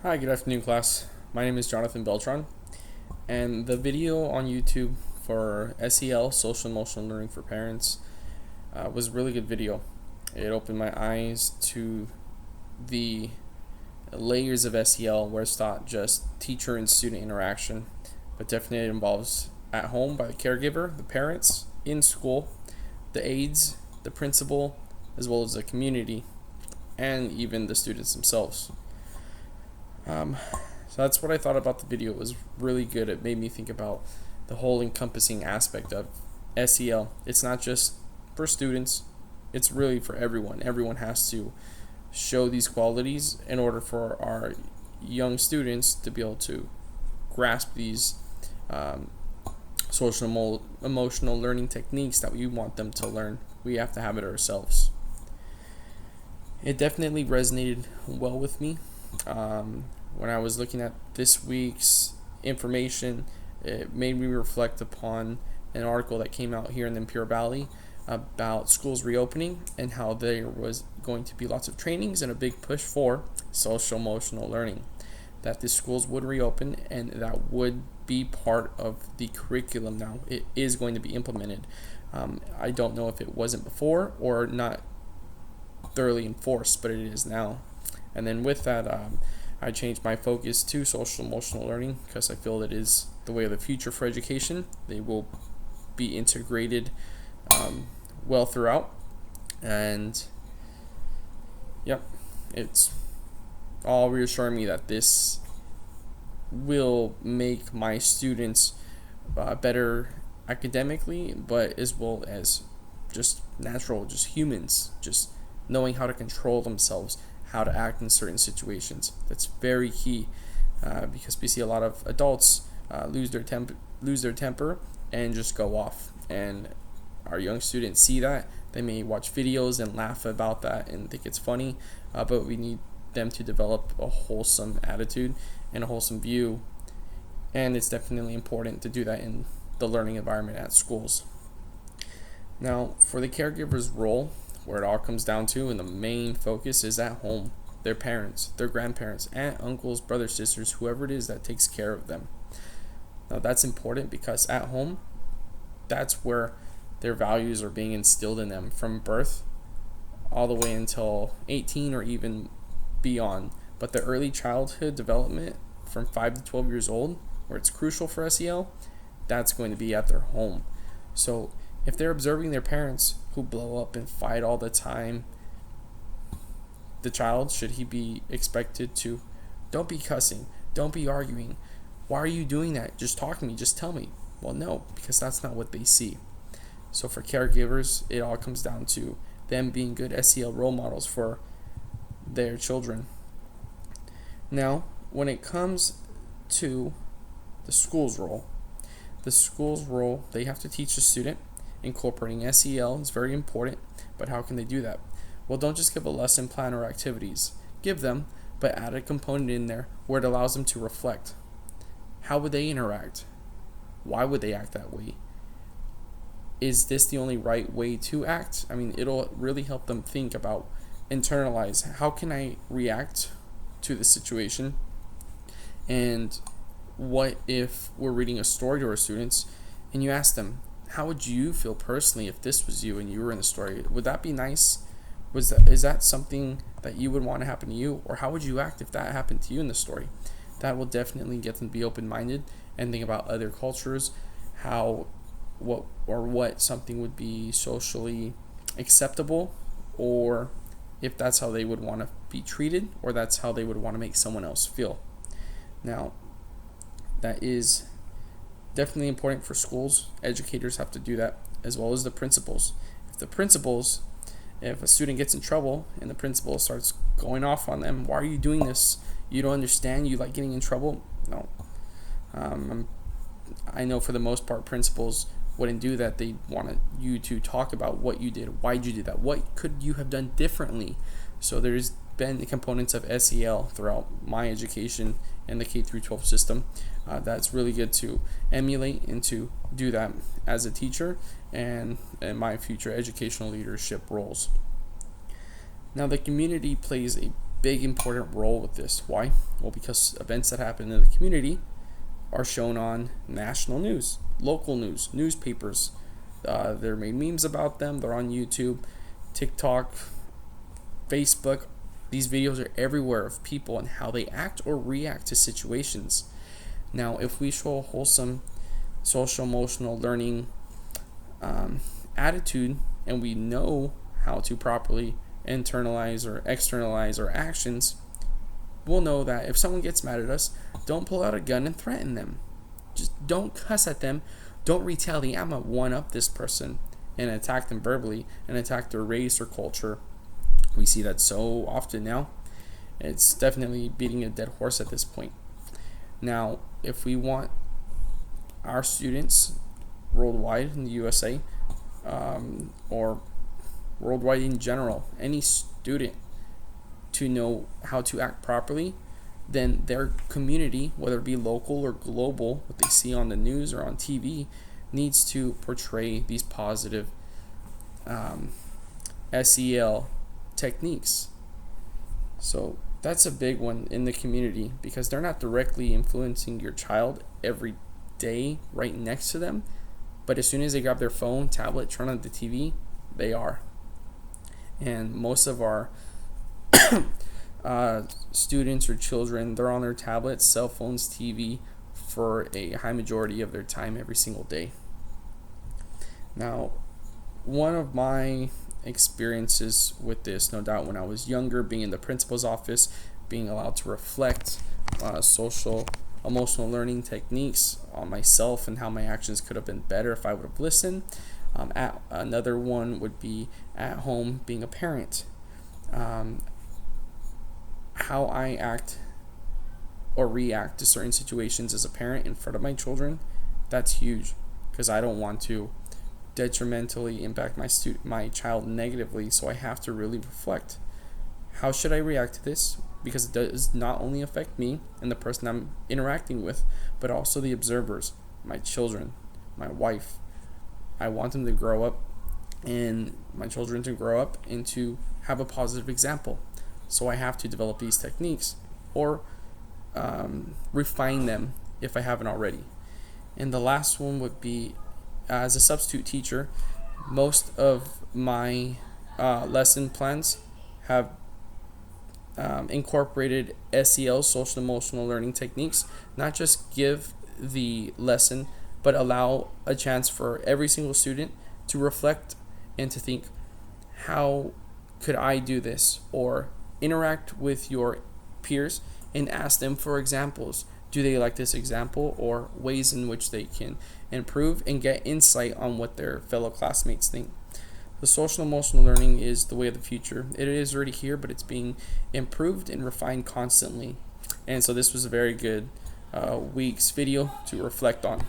Hi, good afternoon, class. My name is Jonathan Beltran, and the video on YouTube for SEL, Social Emotional Learning for Parents, was a really good video. It opened my eyes to the layers of SEL where it's not just teacher and student interaction, but definitely it involves at home by the caregiver, the parents, in school, the aides, the principal, as well as the community, and even the students themselves. Um, so that's what I thought about the video. It was really good. It made me think about the whole encompassing aspect of SEL. It's not just for students, it's really for everyone. Everyone has to show these qualities in order for our young students to be able to grasp these um, social emotional learning techniques that we want them to learn. We have to have it ourselves. It definitely resonated well with me. When I was looking at this week's information, it made me reflect upon an article that came out here in the Imperial Valley about schools reopening and how there was going to be lots of trainings and a big push for social emotional learning. That the schools would reopen and that would be part of the curriculum now. It is going to be implemented. I don't know if it wasn't before or not thoroughly enforced, but it is now. And then with that, I changed my focus to social emotional learning because I feel it is the way of the future for education. They will be integrated well throughout. And yep, it's all reassuring me that this will make my students better academically, but as well as just natural, just humans, just knowing how to control themselves, how to act in certain situations. That's very key because we see a lot of adults lose their temper and just go off. And our young students see that. They may watch videos and laugh about that and think it's funny, but we need them to develop a wholesome attitude and a wholesome view. And it's definitely important to do that in the learning environment at schools. Now, for the caregiver's role, where it all comes down to, and the main focus is at home, their parents, their grandparents, aunt, uncles, brothers, sisters, whoever it is that takes care of them. Now that's important because at home, that's where their values are being instilled in them from birth all the way until 18 or even beyond. But the early childhood development from 5 to 12 years old, where it's crucial for SEL, that's going to be at their home. So if they're observing their parents who blow up and fight all the time, the child, should he be expected to, don't be cussing, don't be arguing, why are you doing that, just talk to me, just tell me? Well, no, because that's not what they see. So for caregivers, it all comes down to them being good SEL role models for their children. Now, when it comes to the school's role, they have to teach the student. Incorporating SEL is very important, but how can they do that? Well, don't just give a lesson plan or activities. Give them, but add a component in there where it allows them to reflect. How would they interact? Why would they act that way? Is this the only right way to act? I mean, it'll really help them think about, internalize, how can I react to the situation? And what if we're reading a story to our students and you ask them, how would you feel personally if this was you and you were in the story? Would that be nice? Is that something that you would want to happen to you? Or how would you act if that happened to you in the story? That will definitely get them to be open-minded and think about other cultures, what something would be socially acceptable, or if that's how they would want to be treated, or that's how they would want to make someone else feel. Now, that is definitely important for schools. Educators have to do that, as well as the principals. If a student gets in trouble and the principal starts going off on them, why are you doing this? You don't understand? You like getting in trouble? No. I know for the most part, principals wouldn't do that. They want you to talk about what you did. Why did you do that? What could you have done differently? So there's been the components of SEL throughout my education and the K through 12 system. That's really good to emulate and to do that as a teacher and in my future educational leadership roles. Now, the community plays a big important role with this. Why? Well, because events that happen in the community are shown on national news, local news, newspapers. They're made memes about them. They're on YouTube, TikTok, Facebook. These videos are everywhere of people and how they act or react to situations. Now, if we show a wholesome social emotional learning attitude, and we know how to properly internalize or externalize our actions, we'll know that if someone gets mad at us, don't pull out a gun and threaten them. Just don't cuss at them. Don't retaliate. I'm going to one-up this person and attack them verbally and attack their race or culture. We see that so often now. It's definitely beating a dead horse at this point. Now, if we want our students worldwide in the USA, or worldwide in general, any student to know how to act properly, then their community, whether it be local or global, what they see on the news or on TV, needs to portray these positive SEL techniques. So that's a big one in the community, because they're not directly influencing your child every day right next to them, but as soon as they grab their phone, tablet, turn on the TV, they are. And most of our students or children, they're on their tablets, cell phones, TV for a high majority of their time every single day. Now, one of my experiences with this, no doubt, when I was younger, being in the principal's office, being allowed to reflect social emotional learning techniques on myself and how my actions could have been better if I would have listened. Another one would be at home, being a parent. How I act or react to certain situations as a parent in front of my children, that's huge, because I don't want to detrimentally impact my child negatively. So I have to really reflect, how should I react to this, because it does not only affect me and the person I'm interacting with, but also the observers, my children, my wife. I want them to grow up, and my children to grow up and to have a positive example. So I have to develop these techniques, or refine them if I haven't already. And the last one would be, as a substitute teacher, most of my lesson plans have incorporated SEL, social emotional learning techniques. Not just give the lesson, but allow a chance for every single student to reflect and to think, how could I do this? Or interact with your peers and ask them for examples. Do they like this example, or ways in which they can improve, and get insight on what their fellow classmates think. The social emotional learning is the way of the future. It is already here, but it's being improved and refined constantly. And so this was a very good week's video to reflect on.